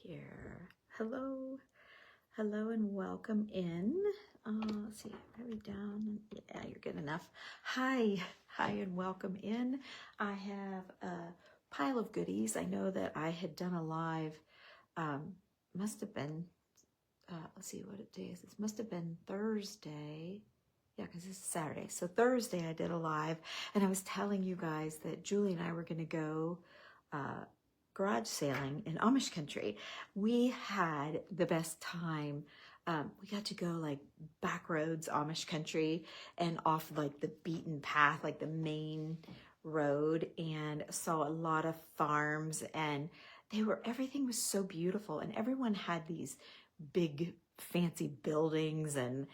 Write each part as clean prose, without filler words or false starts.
here. Hello, hello, and welcome in. Let's see, are we down? Yeah, you're good enough. Hi, and welcome in. I have a pile of goodies. I know that I had done a live, must have been, let's see what day is this? Must have been Thursday. Yeah, because this is Saturday. So Thursday I did a live, and I was telling you guys that Julie and I were going to go garage sailing in Amish Country. We had the best time. We got to go like back roads Amish Country and off like the beaten path, like the main road, and saw a lot of farms, and everything was so beautiful, and everyone had these big fancy buildings, and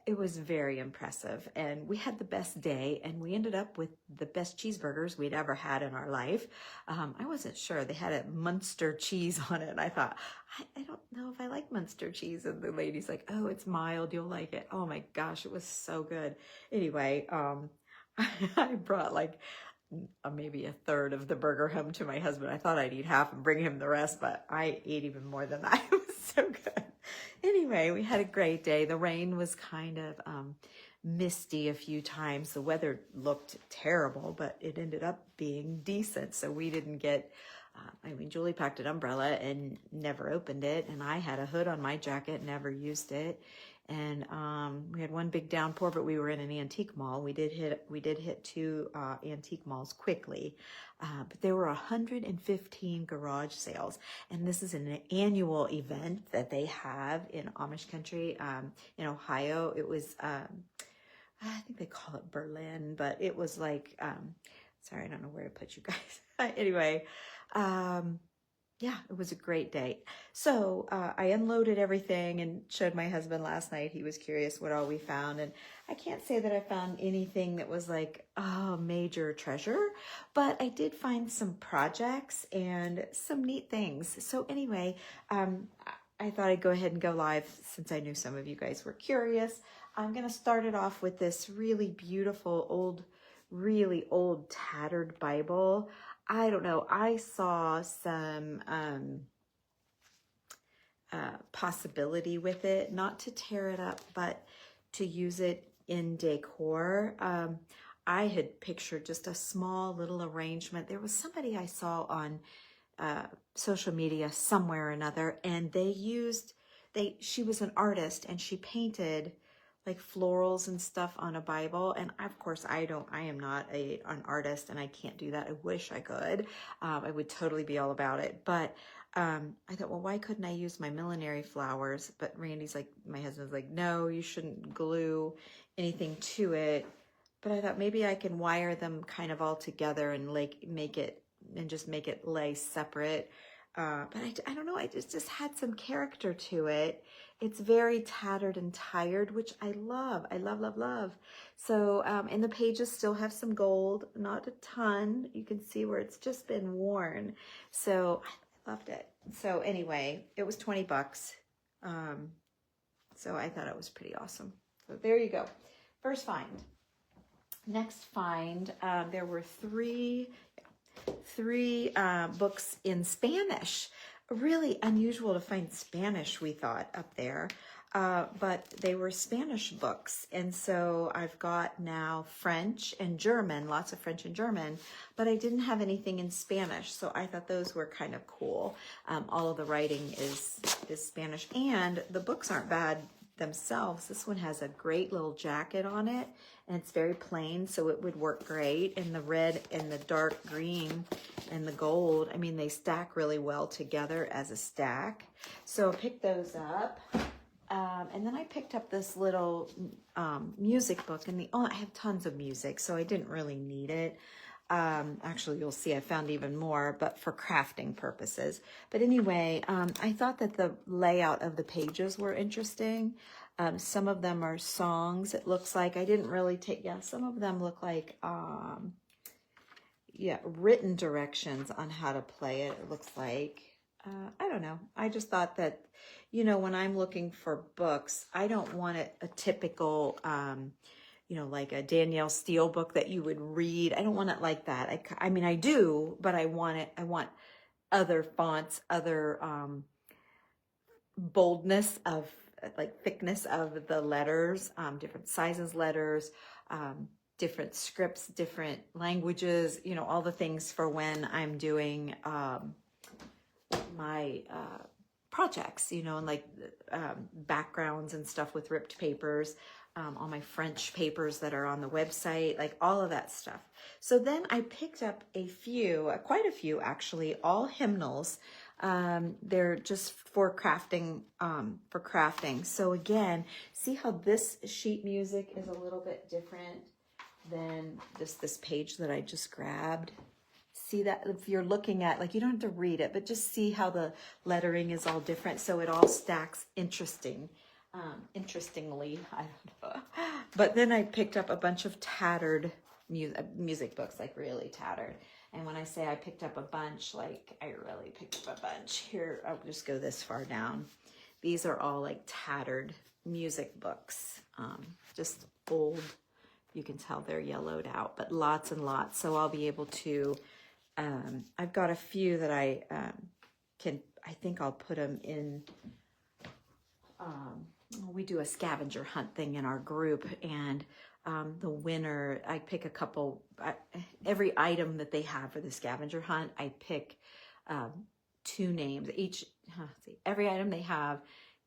it was very impressive. And we had the best day, and we ended up with the best cheeseburgers we'd ever had in our life. I wasn't sure. They had a Munster cheese on it, and I thought, I don't know if I like Munster cheese. And the lady's like, oh, it's mild, you'll like it. Oh my gosh, it was so good. Anyway, I brought like maybe a third of the burger home to my husband. I thought I'd eat half and bring him the rest, but I ate even more than that. It was so good. Anyway, we had a great day. The rain was kind of misty a few times. The weather looked terrible, but it ended up being decent. So we didn't get, Julie packed an umbrella and never opened it. And I had a hood on my jacket, never used it. And we had one big downpour, but we were in an antique mall. We did hit two antique malls quickly, but there were 115 garage sales, and this is an annual event that they have in Amish Country in Ohio. It was I think they call it Berlin, but it was like sorry, I don't know where to put you guys. Anyway. Yeah, it was a great day. So I unloaded everything and showed my husband last night. He was curious what all we found. And I can't say that I found anything that was like a major treasure, but I did find some projects and some neat things. So anyway, I thought I'd go ahead and go live since I knew some of you guys were curious. I'm going to start it off with this really beautiful really old tattered Bible. I don't know. I saw some possibility with it, not to tear it up, but to use it in decor. I had pictured just a small little arrangement. There was somebody I saw on social media somewhere or another, and she was an artist, and she painted like florals and stuff on a Bible. And of course I am not an artist, and I can't do that. I wish I could. I would totally be all about it. But I thought, well, why couldn't I use my millinery flowers? But Randy's like, my husband's like, no, you shouldn't glue anything to it. But I thought maybe I can wire them kind of all together and like make it lay separate. But I don't know, I just had some character to it. It's very tattered and tired, which I love. I love, love, love. So, and the pages still have some gold, not a ton. You can see where it's just been worn. So I loved it. So anyway, it was 20 bucks. So I thought it was pretty awesome. So there you go. First find. Next find, there were three books in Spanish. Really unusual to find Spanish, we thought, up there, but they were Spanish books. And so I've got now French and German, lots of French and German, but I didn't have anything in Spanish, so I thought those were kind of cool. All of the writing is Spanish, and the books aren't bad themselves. This one has a great little jacket on it, and it's very plain, so it would work great. And the red and the dark green and the gold, I mean, they stack really well together as a stack. So I picked those up. And then I picked up this little music book, and I have tons of music, so I didn't really need it. Actually, you'll see I found even more, but for crafting purposes. But anyway, I thought that the layout of the pages were interesting. Some of them are songs, it looks like. I didn't really some of them look like, written directions on how to play it, it looks like. I don't know. I just thought that, when I'm looking for books, I don't want a typical, like a Danielle Steele book that you would read. I don't want it like that. I mean, I do, but I want other fonts, other boldness of like thickness of the letters, different sizes letters, different scripts, different languages, you know, all the things for when I'm doing my projects, you know, and like backgrounds and stuff with ripped papers, all my French papers that are on the website, like all of that stuff. So then I picked up a few, quite a few actually, all hymnals. They're just for crafting, So again, see how this sheet music is a little bit different than just this page that I just grabbed. See that if you're looking at, like, you don't have to read it, but just see how the lettering is all different. So it all stacks interestingly, I don't know. But then I picked up a bunch of tattered music books, like really tattered. And when I say I picked up a bunch, like I really picked up a bunch. Here, I'll just go this far down. These are all like tattered music books, just old. You can tell they're yellowed out, but lots and lots. So I'll be able to, I've got a few that I I think I'll put them in, we do a scavenger hunt thing in our group, and the winner, I pick a couple, every item that they have for the scavenger hunt, I pick 2 names. Every item they have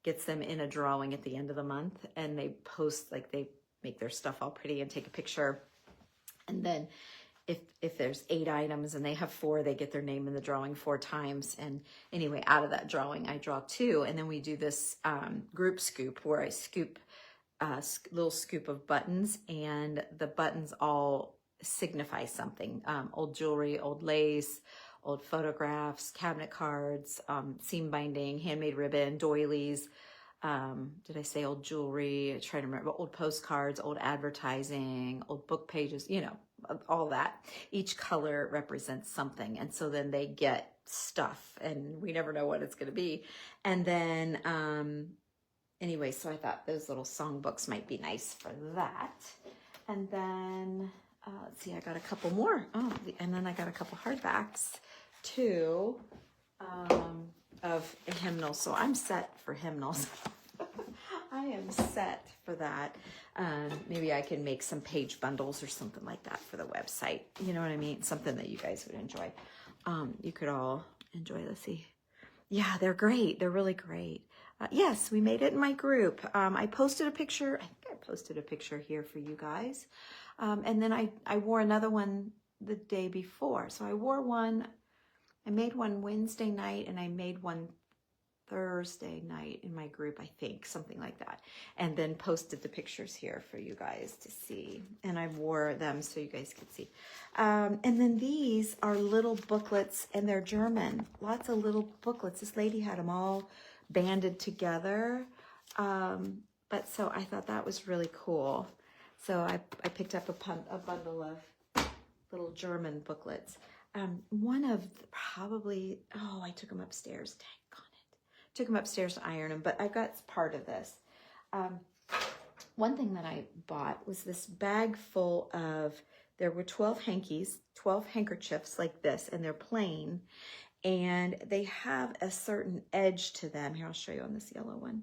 gets them in a drawing at the end of the month, and they post, like they make their stuff all pretty and take a picture. And then if there's 8 items and they have 4, they get their name in the drawing 4 times. And anyway, out of that drawing, I draw 2. And then we do this group scoop where I scoop a little scoop of buttons, and the buttons all signify something. Old jewelry, old lace, old photographs, cabinet cards, seam binding, handmade ribbon, doilies. Did I say old jewelry? I try to remember. Old postcards, old advertising, old book pages, you know, all that. Each color represents something. And so then they get stuff, and we never know what it's going to be. And then, anyway, so I thought those little songbooks might be nice for that. And then, let's see, I got a couple more. Oh, and then I got a couple hardbacks too, of hymnals. So I'm set for hymnals. I am set for that. Maybe I can make some page bundles or something like that for the website. You know what I mean? Something that you guys would enjoy. You could all enjoy. Let's see. Yeah, they're great. They're really great. Yes, we made it in my group. I posted a picture. I think I posted a picture here for you guys. And then I wore another one the day before. So I wore one. I made one Wednesday night, and I made one Thursday night in my group, I think, something like that. And then posted the pictures here for you guys to see. And I wore them so you guys could see. And then these are little booklets, and they're German. Lots of little booklets. This lady had them all banded together. But so I thought that was really cool. So I picked up a bundle of little German booklets. One of probably, I took them upstairs. Dang on it. Took them upstairs to iron them, but I got part of this. One thing that I bought was this bag full of, there were 12 hankies, 12 handkerchiefs like this, and they're plain. And they have a certain edge to them. Here, I'll show you on this yellow one.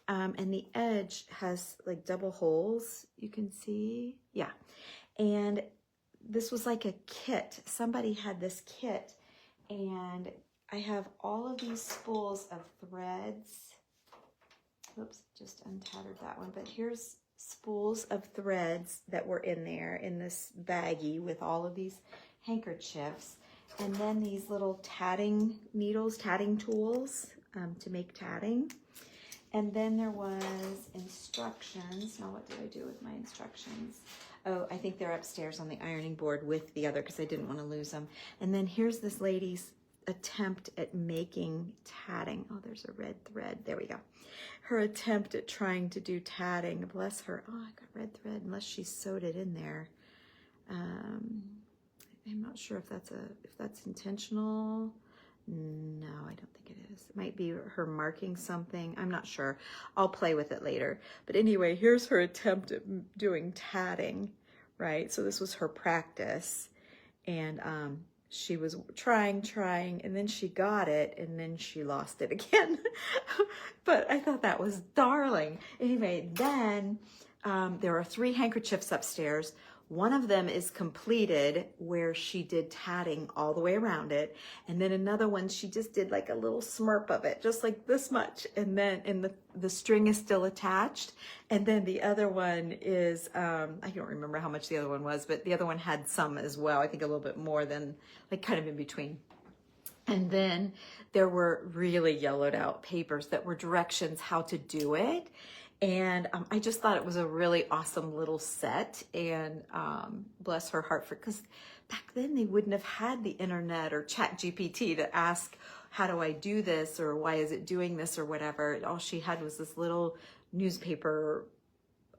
And the edge has like double holes, you can see. Yeah. And this was like a kit. Somebody had this kit, and I have all of these spools of threads. Oops, just untattered that one. But here's spools of threads that were in there in this baggie with all of these handkerchiefs. And then these little tatting needles, tatting tools to make tatting. And then there was instructions. Now, what did I do with my instructions? Oh, I think they're upstairs on the ironing board with the other, because I didn't want to lose them. And then here's this lady's attempt at making tatting. Oh, there's a red thread. There we go. Her attempt at trying to do tatting. Bless her. Oh, I got red thread, unless she sewed it in there. I'm not sure if that's intentional. No, I don't think it is. It might be her marking something. I'm not sure. I'll play with it later. But anyway, here's her attempt at doing tatting, right? So this was her practice. And she was trying, and then she got it, and then she lost it again. But I thought that was darling. Anyway, then there are 3 handkerchiefs upstairs. One of them is completed where she did tatting all the way around it. And then another one, she just did like a little smurp of it, just like this much. And then the string is still attached. And then the other one is, I don't remember how much the other one was, but the other one had some as well. I think a little bit more than, like kind of in between. And then there were really yellowed out papers that were directions how to do it. And I just thought it was a really awesome little set, and bless her heart for, because back then they wouldn't have had the internet or Chat GPT to ask, how do I do this, or why is it doing this, or whatever. All she had was this little newspaper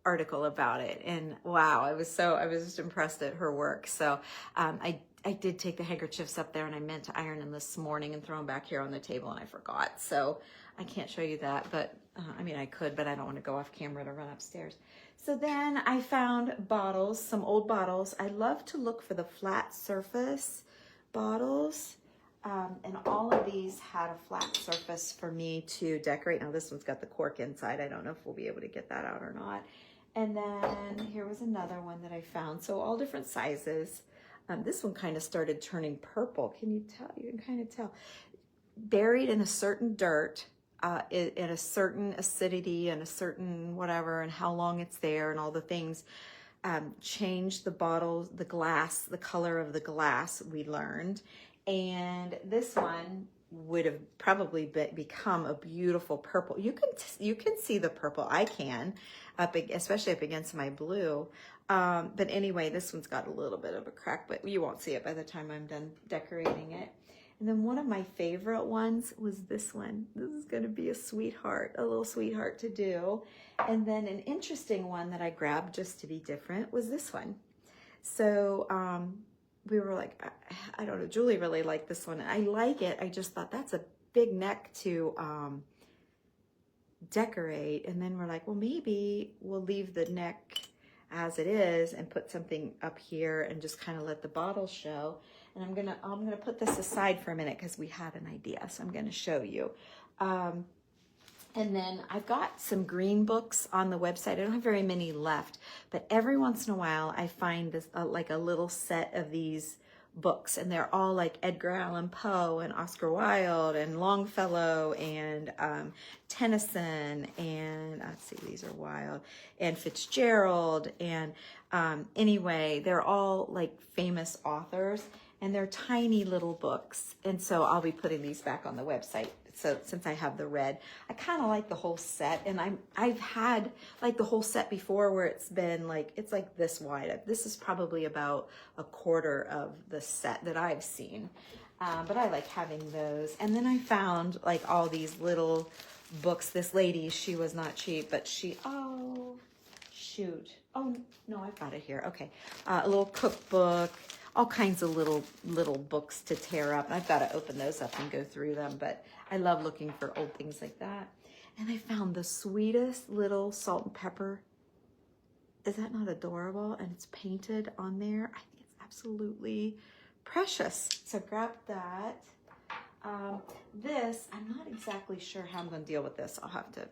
article about it. And wow, I was just impressed at her work. So I did take the handkerchiefs up there, and I meant to iron them this morning and throw them back here on the table, and I forgot. So I can't show you that, but I mean, I could, but I don't want to go off camera to run upstairs. So then I found bottles, some old bottles. I love to look for the flat surface bottles. And all of these had a flat surface for me to decorate. Now this one's got the cork inside. I don't know if we'll be able to get that out or not. And then here was another one that I found. So all different sizes. This one kind of started turning purple. Can you tell? You can kind of tell. Buried in a certain dirt, in a certain acidity and a certain whatever, and how long it's there and all the things, changed the bottles, the glass, the color of the glass, we learned. And this one would have probably become a beautiful purple. You can see the purple. I can, especially up against my blue. But anyway, this one's got a little bit of a crack, but you won't see it by the time I'm done decorating it. And then one of my favorite ones was this one. This is going to be a sweetheart, a little sweetheart to do. And then an interesting one that I grabbed just to be different was this one. So we were like, I don't know, Julie really liked this one. I like it. I just thought that's a big neck to decorate. And then we're like, well, maybe we'll leave the neck as it is and put something up here and just kind of let the bottle show. And I'm gonna put this aside for a minute because we had an idea, so I'm gonna show you. And then I've got some green books on the website. I don't have very many left, but every once in a while I find this like a little set of these books, and they're all like Edgar Allan Poe and Oscar Wilde and Longfellow and Tennyson and let's see, these are Wilde and Fitzgerald, and anyway, they're all like famous authors, and they're tiny little books. And so I'll be putting these back on the website. So since I have the red, I kind of like the whole set, and I've had like the whole set before where it's been like, it's like this wide. This is probably about a quarter of the set that I've seen, but I like having those. And then I found like all these little books. This lady, she was not cheap, but she, oh shoot, oh no, I've got it here. Okay, a little cookbook. All kinds of little books to tear up. I've got to open those up and go through them, but I love looking for old things like that. And I found the sweetest little salt and pepper. Is that not adorable? And it's painted on there. I think it's absolutely precious. So grab that. This, I'm not exactly sure how I'm going to deal with this. I'll have to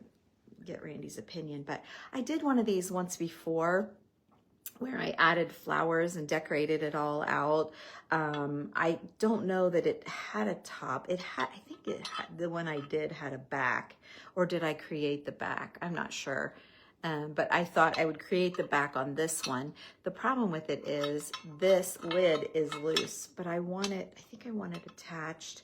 get Randy's opinion, but I did one of these once before, where I added flowers and decorated it all out. I don't know that it had a top. I think it had, the one I did had a back, or did I create the back? I'm not sure. But I thought I would create the back on this one. The problem with it is this lid is loose, but I think I want it attached,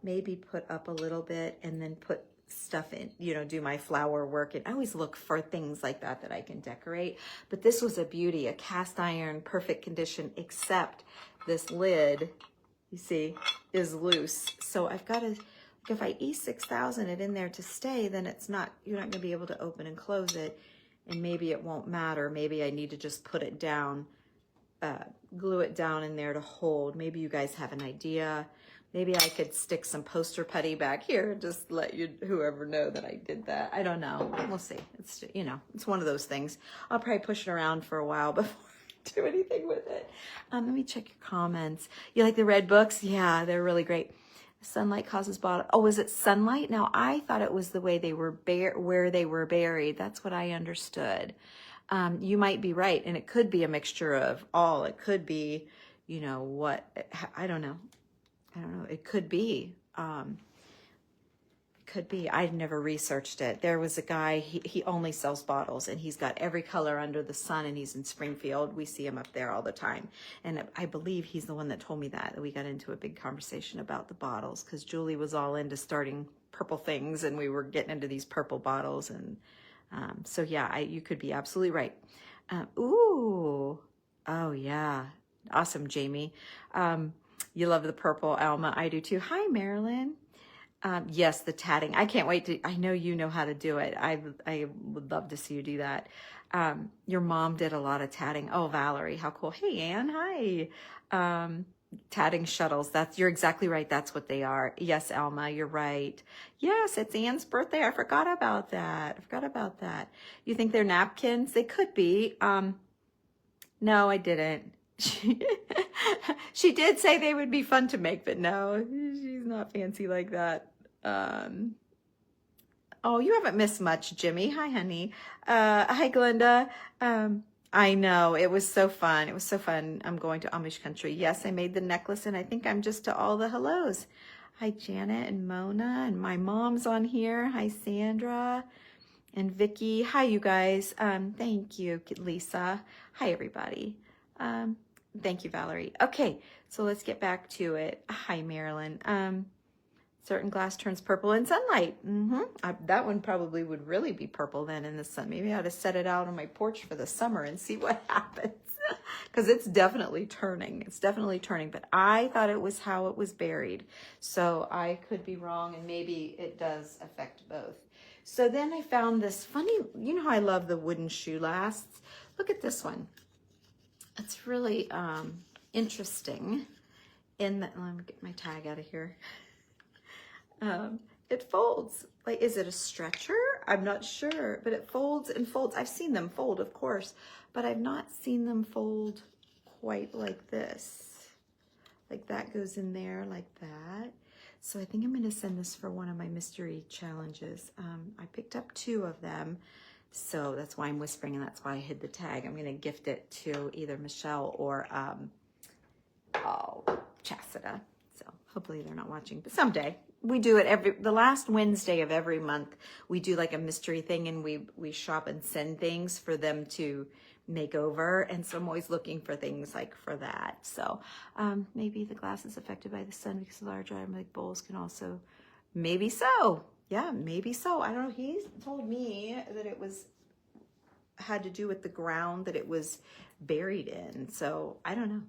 maybe put up a little bit and then put stuff in, do my flower work. And I always look for things like that I can decorate. But this was a beauty, a cast iron, perfect condition, except this lid, you see, is loose. So I've got to, if I E6000 it in there to stay, then you're not going to be able to open and close it. And maybe it won't matter. Maybe I need to just put it down, glue it down in there to hold. Maybe you guys have an idea. Maybe I could stick some poster putty back here and just let whoever know that I did that. I don't know. We'll see. It's, it's one of those things. I'll probably push it around for a while do anything with it. Let me check your comments. You like the red books? Yeah, they're really great. Sunlight causes bottle. Oh, is it sunlight? Now I thought it was the way they were where they were buried. That's what I understood. You might be right, and it could be a mixture of all. It could be, you know what? I don't know. I don't know. It could be. Could be. I've never researched it. There was a guy, he only sells bottles, and he's got every color under the sun, and he's in Springfield. We see him up there all the time. And I believe he's the one that told me that we got into a big conversation about the bottles, because Julie was all into starting purple things, and we were getting into these purple bottles. And so yeah, you could be absolutely right. Ooh, oh yeah. Awesome, Jamie. You love the purple, Alma. I do too. Hi, Marilyn. Yes, the tatting. I can't wait to, I know you know how to do it. I would love to see you do that. Your mom did a lot of tatting. Oh, Valerie, how cool. Hey, Ann, hi. Tatting shuttles. You're exactly right. That's what they are. Yes, Alma, you're right. Yes, it's Ann's birthday. I forgot about that. You think they're napkins? They could be. No, I didn't. She did say they would be fun to make, but no, she's not fancy like that. Oh, you haven't missed much, Jimmy. Hi, honey. Hi, Glenda. I know, it was so fun. It was so fun. I'm going to Amish Country. Yes, I made the necklace, and I think I'm just to all the hellos. Hi, Janet and Mona, and my mom's on here. Hi, Sandra and Vicky. Hi, you guys. Thank you, Lisa. Hi, everybody. Thank you, Valerie. Okay, so let's get back to it. Hi, Marilyn. Certain glass turns purple in sunlight. That one probably would really be purple then in the sun. Maybe I ought to set it out on my porch for the summer and see what happens. Because it's definitely turning. It's definitely turning. But I thought it was how it was buried. So I could be wrong, and maybe it does affect both. So then I found this funny, you know how I love the wooden shoe lasts? Look at this one. It's really interesting in that, let me get my tag out of here. It folds. Like, is it a stretcher? I'm not sure, but it folds and folds. I've seen them fold, of course, but I've not seen them fold quite like this. Like that goes in there like that. So I think I'm going to send this for one of my mystery challenges. I picked up 2 of them. So that's why I'm whispering, and that's why I hid the tag. I'm going to gift it to either Michelle or Chassida. So hopefully they're not watching, but someday. We do it the last Wednesday of every month. We do like a mystery thing, and we shop and send things for them to make over. And so I'm always looking for things like for that. So maybe the glass is affected by the sun because larger like bowls can also, maybe so. Yeah, maybe so. I don't know. He told me that it had to do with the ground that it was buried in. So I don't know.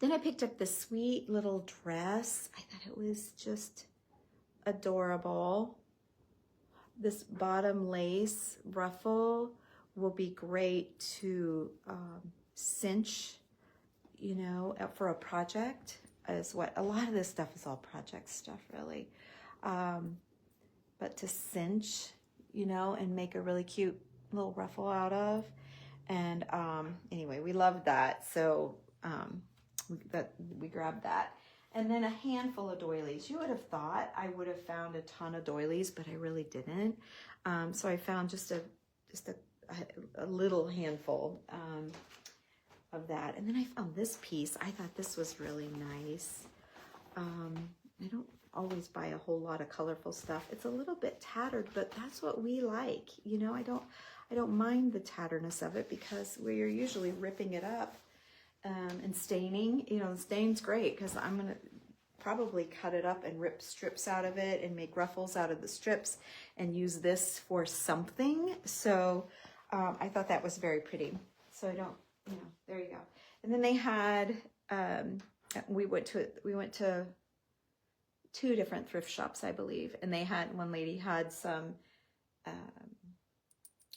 Then I picked up this sweet little dress. I thought it was just adorable. This bottom lace ruffle will be great to cinch, you know, for a project. Is what a lot of this stuff is, all project stuff, really. But to cinch, you know, and make a really cute little ruffle out of. And anyway, we loved that. So we grabbed that. And then a handful of doilies. You would have thought I would have found a ton of doilies, but I really didn't. So I found just a little handful of that. And then I found this piece. I thought this was really nice. I don't always buy a whole lot of colorful stuff. It's a little bit tattered, but that's what we like. You know, I don't mind the tatterness of it because we're usually ripping it up and staining. You know, the stain's great because I'm going to probably cut it up and rip strips out of it and make ruffles out of the strips and use this for something. So I thought that was very pretty. So I don't, you know, there you go. And then they had, we went to 2 different thrift shops, I believe. And they had, one lady had some,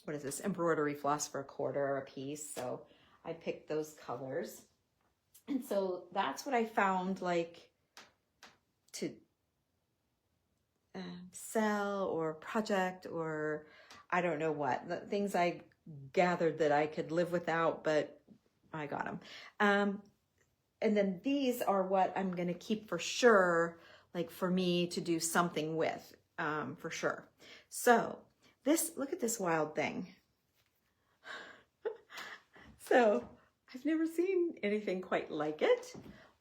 what is this, embroidery floss for $1/4 a piece. So I picked those colors. And so that's what I found, like, to sell or project or I don't know what. The things I gathered that I could live without, but I got them. And then these are what I'm going to keep for sure, like for me to do something with, for sure. So this, look at this wild thing. So I've never seen anything quite like it,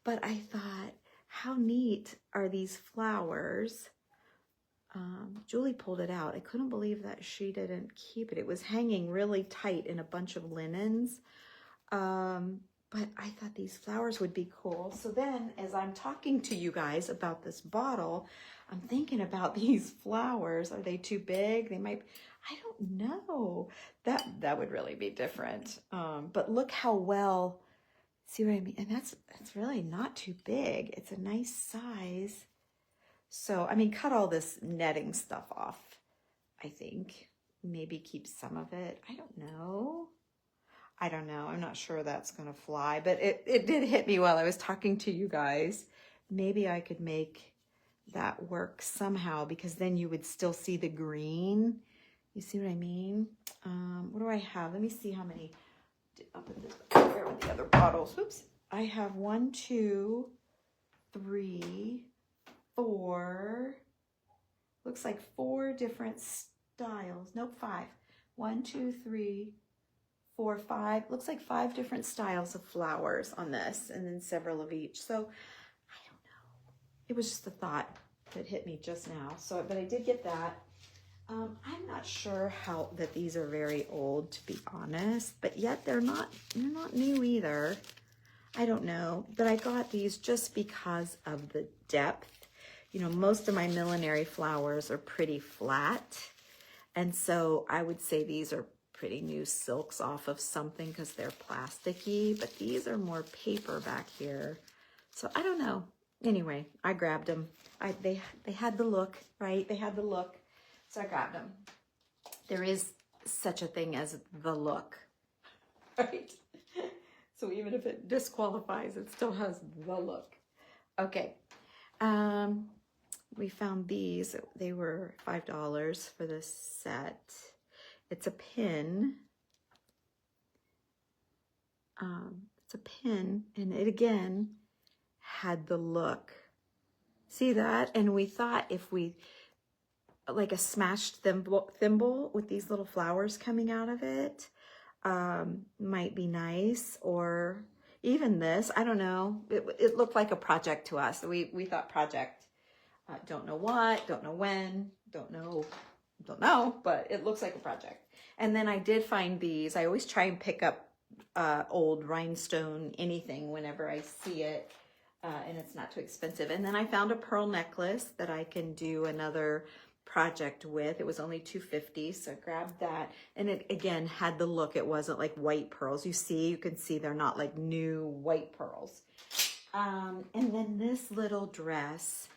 but I thought, how neat are these flowers? Julie pulled it out. I couldn't believe that she didn't keep it. It was hanging really tight in a bunch of linens. But I thought these flowers would be cool. So then as I'm talking to you guys about this bottle, I'm thinking about these flowers. Are they too big? They might, I don't know. That would really be different. But look how well, see what I mean? And that's really not too big. It's a nice size. So, I mean, cut all this netting stuff off, I think. Maybe keep some of it. I don't know. I'm not sure that's going to fly, but it did hit me while I was talking to you guys. Maybe I could make that work somehow, because then you would still see the green. You see what I mean? What do I have? Let me see how many. I'll put this back here with the other bottles. Oops. I have 1, 2, 3, 4. Looks like 4 different styles. Nope, 5. 1, 2, 3, 4, 5. Looks like 5 different styles of flowers on this, and then several of each. So I don't know. It was just a thought that hit me just now. So, but I did get that. I'm not sure that these are very old, to be honest, but yet they're not new either. I don't know, but I got these just because of the depth. You know, most of my millinery flowers are pretty flat, and so I would say these are pretty new silks off of something because they're plasticky, but these are more paper back here. So I don't know. Anyway, I grabbed them. They had the look, right? They had the look, so I grabbed them. There is such a thing as the look, right? So even if it disqualifies, it still has the look. Okay. We found these. They were $5 for this set. It's a pin. It's a pin, and it again had the look. See that? And we thought if we, like a smashed thimble with these little flowers coming out of it, might be nice, or even this. I don't know. It looked like a project to us. We thought project. Don't know what, don't know when, don't know, but it looks like a project. And then I did find these. I always try and pick up old rhinestone anything whenever I see it, and it's not too expensive. And then I found a pearl necklace that I can do another project with. It was only $2.50, so I grabbed that. And it again had the look. It wasn't like white pearls. You can see they're not like new white pearls. And then this little dress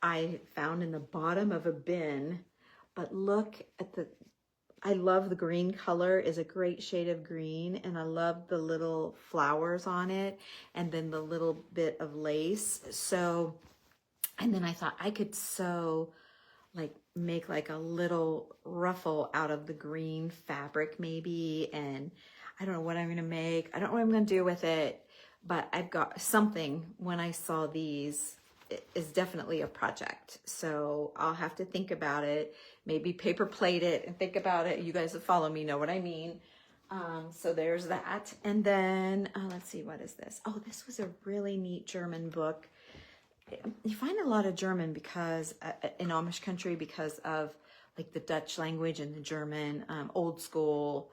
I found in the bottom of a bin, but look at I love the green color, is a great shade of green, and I love the little flowers on it, and then the little bit of lace. So, and then I thought I could make like a little ruffle out of the green fabric maybe, and I don't know what I'm gonna make. I don't know what I'm gonna do with it, but I've got something. When I saw these, it is definitely a project, so I'll have to think about it, maybe paper plate it and think about it. You guys that follow me know what I mean. So there's that. And then let's see, what is this? Oh, this was a really neat German book. You find a lot of German because in Amish country, because of like the Dutch language and the German old school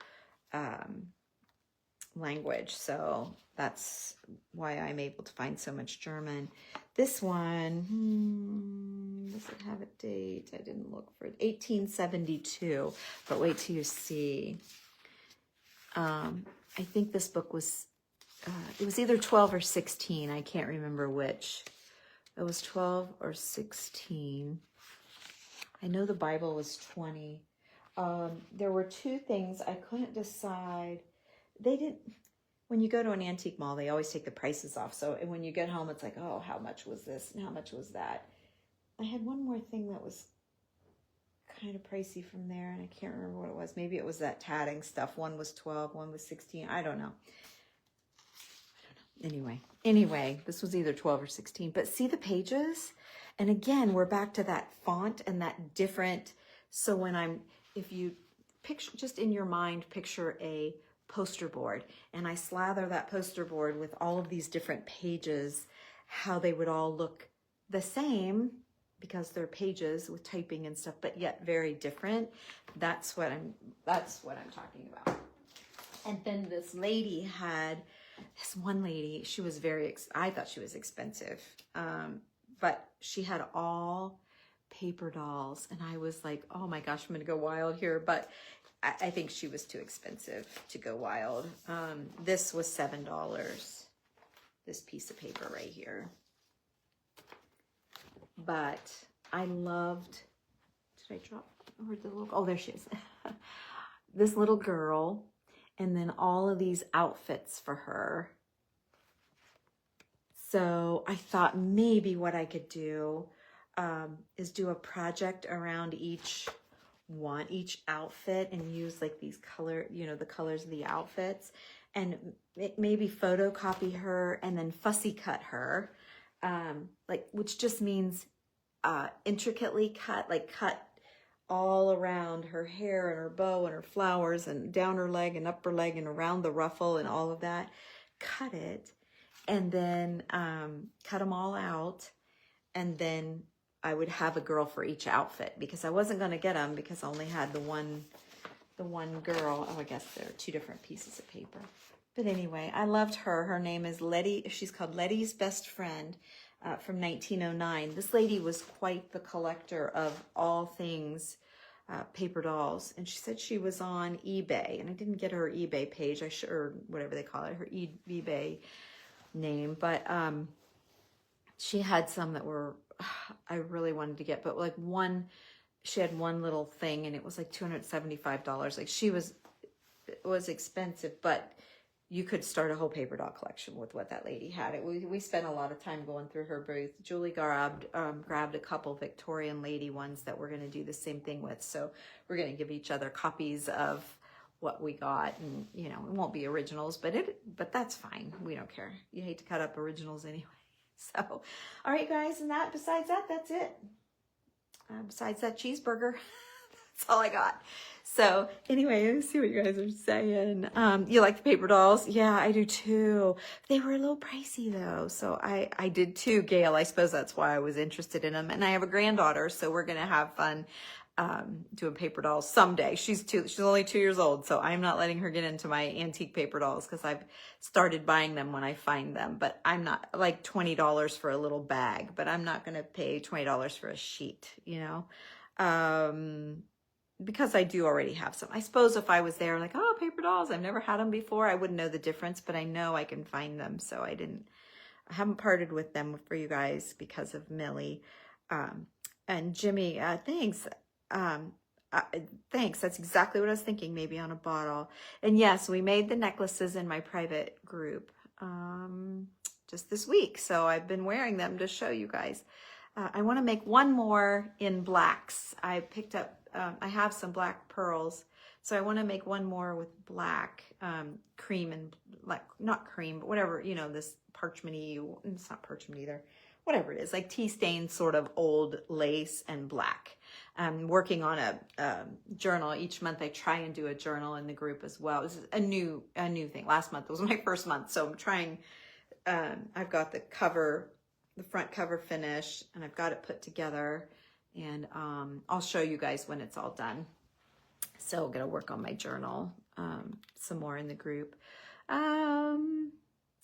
language. So that's why I'm able to find so much German. This one, does it have a date? I didn't look for it. 1872, but wait till you see. I think this book was, it was either 12 or 16. I can't remember which. It was 12 or 16. I know the Bible was 20. There were 2 things I couldn't decide. They didn't, when you go to an antique mall, they always take the prices off. So when you get home, it's like, oh, how much was this and how much was that? I had one more thing that was kind of pricey from there, and I can't remember what it was. Maybe it was that tatting stuff. One was 12, one was 16. I don't know. Anyway, this was either 12 or 16, but see the pages? And again, we're back to that font and that different. So if you picture, just in your mind, picture a poster board, and I slather that poster board with all of these different pages, how they would all look the same because they're pages with typing and stuff, but yet very different. That's what I'm talking about. And then this one lady, she was I thought she was expensive, but she had all paper dolls, and I was like, oh my gosh, I'm gonna go wild here, but I think she was too expensive to go wild. This was $7, this piece of paper right here. But I loved, did I drop, oh, there she is. This little girl, and then all of these outfits for her. So I thought maybe what I could do is do a project around each outfit and use like these the colors of the outfits, and maybe photocopy her and then fussy cut her, which just means intricately cut, like cut all around her hair and her bow and her flowers and down her leg and up her leg and around the ruffle and all of that. Cut it, and then cut them all out, and then I would have a girl for each outfit, because I wasn't going to get them because I only had the one girl. Oh, I guess there are two different pieces of paper. But anyway, I loved her. Her name is Letty. She's called Letty's Best Friend, from 1909. This lady was quite the collector of all things paper dolls. And she said she was on eBay, and I didn't get her eBay page, or whatever they call it, her eBay name. But she had some that were, I really wanted to get, but like she had one little thing, and it was like $275. Like it was expensive, but you could start a whole paper doll collection with what that lady had. We spent a lot of time going through her booth. Julie grabbed a couple Victorian lady ones that we're going to do the same thing with. So we're going to give each other copies of what we got, and it won't be originals, but that's fine. We don't care. You hate to cut up originals anyway. So, all right, guys, and besides that, that's it. Besides that cheeseburger, that's all I got. So anyway, let's see what you guys are saying. You like the paper dolls? Yeah, I do too. They were a little pricey though. So I did too, Gail. I suppose that's why I was interested in them. And I have a granddaughter, so we're going to have fun doing paper dolls someday. She's only 2 years old, so I'm not letting her get into my antique paper dolls, because I've started buying them when I find them. But I'm not, like $20 for a little bag, but I'm not going to pay $20 for a sheet, because I do already have some. I suppose if I was there like, oh, paper dolls, I've never had them before, I wouldn't know the difference, but I know I can find them. So I haven't parted with them for you guys because of Millie. And Jimmy, thanks. Thanks. That's exactly what I was thinking, maybe on a bottle. And yes, we made the necklaces in my private group just this week. So I've been wearing them to show you guys. I want to make one more in blacks. I picked up, I have some black pearls. So I want to make one more with black cream and not cream, but whatever, this parchment-y, it's not parchment either. Whatever it is, like tea stained sort of old lace and black. I'm working on a journal. Each month I try and do a journal in the group as well. This is a new thing. Last month was my first month, so I'm trying. I've got the front cover finished, and I've got it put together, and I'll show you guys when it's all done. So I'm gonna work on my journal some more in the group.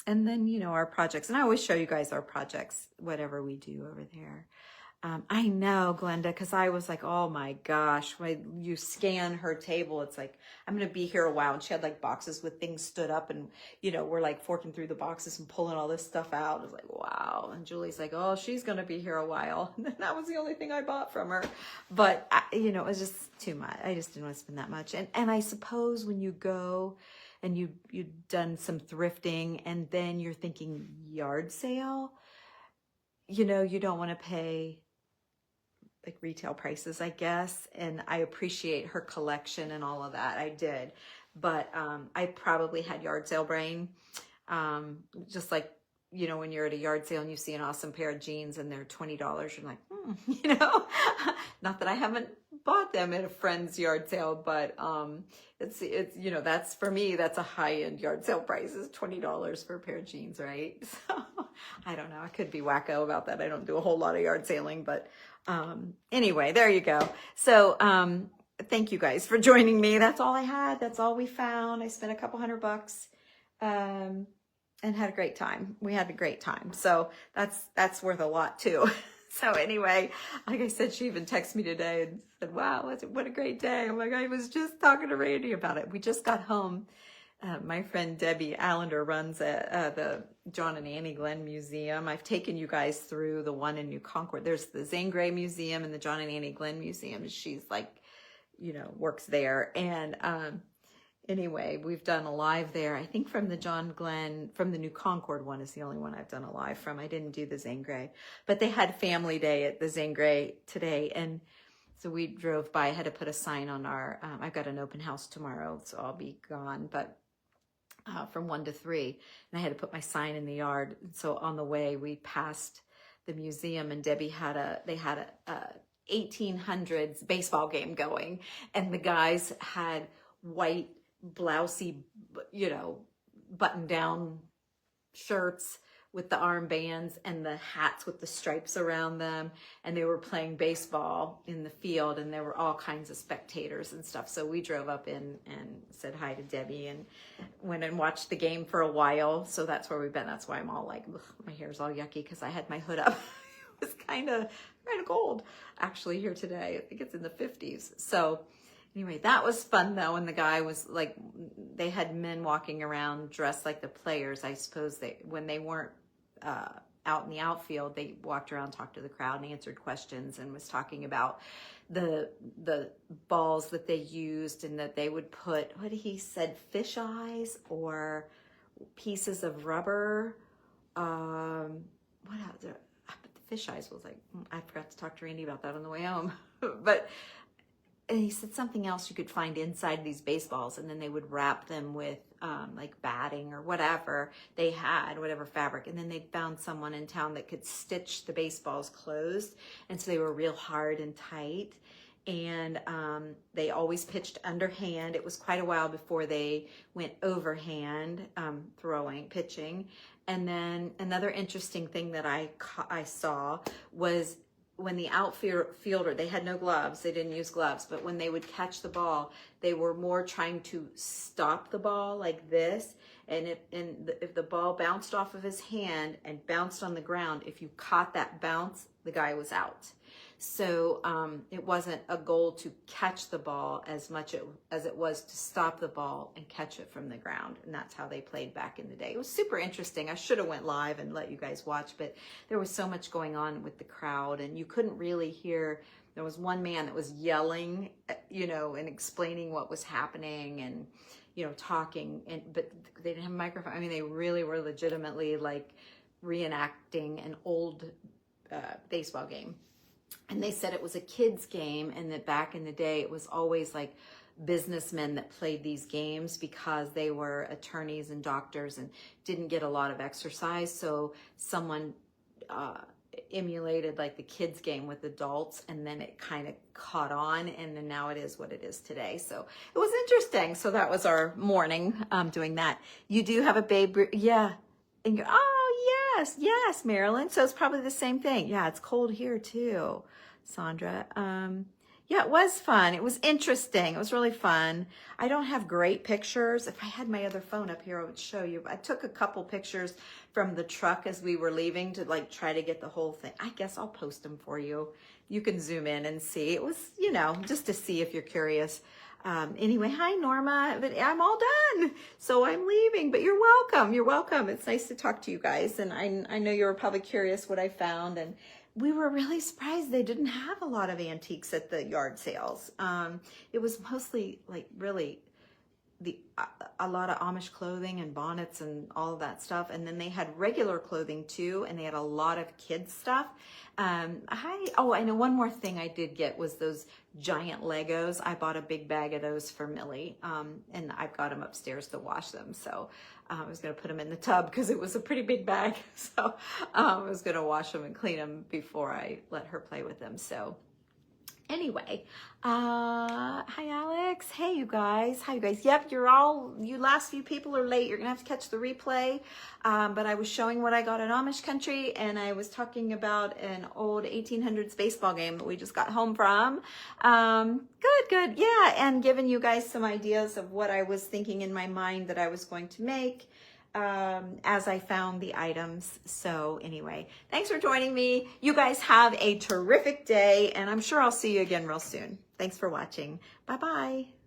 And then, our projects. And I always show you guys our projects, whatever we do over there. I know, Glenda, because I was like, oh my gosh, when you scan her table, it's like, I'm going to be here a while. And she had like boxes with things stood up, and, we're like forking through the boxes and pulling all this stuff out. I was like, wow. And Julie's like, oh, she's going to be here a while. And that was the only thing I bought from her. But, it was just too much. I just didn't want to spend that much. And I suppose when you go and you've done some thrifting, and then you're thinking yard sale, you don't want to pay like retail prices, I guess. And I appreciate her collection and all of that. I did. But I probably had yard sale brain. Just like, you know, when you're at a yard sale and you see an awesome pair of jeans and they're $20, you're like, not that I haven't bought them at a friend's yard sale, but it's you know, that's, for me, that's a high-end yard sale price, is $20 for a pair of jeans, right? So I don't know, I could be wacko about that. I don't do a whole lot of yard sailing, but anyway, there you go. So thank you guys for joining me. That's all I had. That's all we found. I spent a couple $100 and had a great time. We had a great time. So that's worth a lot too. So anyway, like I said, she even texted me today and said, wow, what a great day. I'm like, I was just talking to Randy about it. We just got home. My friend Debbie Allender runs the John and Annie Glenn Museum. I've taken you guys through the one in New Concord. There's the Zane Grey Museum and the John and Annie Glenn Museum. She's like, you know, works there. And anyway, we've done a live there. I think from the John Glenn, from the New Concord one is the only one I've done a live from. I didn't do the Zane Grey, but they had family day at the Zane Grey today. And so we drove by. I had to put a sign on our, I've got an open house tomorrow, so I'll be gone, but from 1 to 3. And I had to put my sign in the yard. And so on the way, we passed the museum, and Debbie had a 1800s baseball game going. And the guys had white, blousey, you know, button down shirts with the armbands and the hats with the stripes around them. And they were playing baseball in the field, and there were all kinds of spectators and stuff. So we drove up in and said hi to Debbie and went and watched the game for a while. So that's where we've been. That's why I'm all like, ugh, my hair's all yucky because I had my hood up. It was kind of cold actually here today. I think it's in the 50s. So anyway, that was fun though. And the guy was like, they had men walking around dressed like the players. I suppose when they weren't out in the outfield, they walked around, talked to the crowd, and answered questions, and was talking about the balls that they used, and that they would put, what he said, fish eyes or pieces of rubber. What else? The fish eyes was like, I forgot to talk to Randy about that on the way home. But and he said something else you could find inside these baseballs, and then they would wrap them with like batting or whatever they had, whatever fabric. And then they found someone in town that could stitch the baseballs closed. And so they were real hard and tight. And they always pitched underhand. It was quite a while before they went overhand, pitching. And then another interesting thing that I saw was when the outfielder, they had no gloves, they didn't use gloves, but when they would catch the ball, they were more trying to stop the ball like this. And if the ball bounced off of his hand and bounced on the ground, if you caught that bounce, the guy was out. So it wasn't a goal to catch the ball as much as it was to stop the ball and catch it from the ground. And that's how they played back in the day. It was super interesting. I should have went live and let you guys watch, but there was so much going on with the crowd, and you couldn't really hear. There was one man that was yelling, you know, and explaining what was happening and, you know, talking, but they didn't have a microphone. I mean, they really were legitimately like reenacting an old baseball game. And they said it was a kid's game, and that back in the day, it was always like businessmen that played these games because they were attorneys and doctors and didn't get a lot of exercise. So someone emulated like the kids game with adults, and then it kind of caught on, and then now it is what it is today. So it was interesting. So that was our morning doing that. You do have a babe, yeah. And you're, oh yes, Marilyn. So it's probably the same thing. Yeah, it's cold here too, Sandra. Yeah, it was fun. It was interesting. It was really fun. I don't have great pictures. If I had my other phone up here, I would show you. I took a couple pictures from the truck as we were leaving to like try to get the whole thing. I guess I'll post them for you. You can zoom in and see. It was, you know, just to see if you're curious. Anyway, hi Norma, but I'm all done. So I'm leaving, but you're welcome. You're welcome. It's nice to talk to you guys. And I know you were probably curious what I found, and we were really surprised they didn't have a lot of antiques at the yard sales. It was mostly like really a lot of Amish clothing and bonnets and all of that stuff. And then they had regular clothing too, and they had a lot of kids stuff. Oh, I know one more thing I did get was those giant Legos. I bought a big bag of those for Millie, and I've got them upstairs to wash them. So I was going to put them in the tub because it was a pretty big bag. So I was going to wash them and clean them before I let her play with them. So anyway, hi Alex. Hey you guys. Hi you guys. Yep, you last few people are late. You're gonna have to catch the replay. But I was showing what I got at Amish Country, and I was talking about an old 1800s baseball game that we just got home from. Good. Yeah, and giving you guys some ideas of what I was thinking in my mind that I was going to make as I found the items. So anyway, thanks for joining me. You guys have a terrific day, and I'm sure I'll see you again real soon. Thanks for watching. Bye-bye.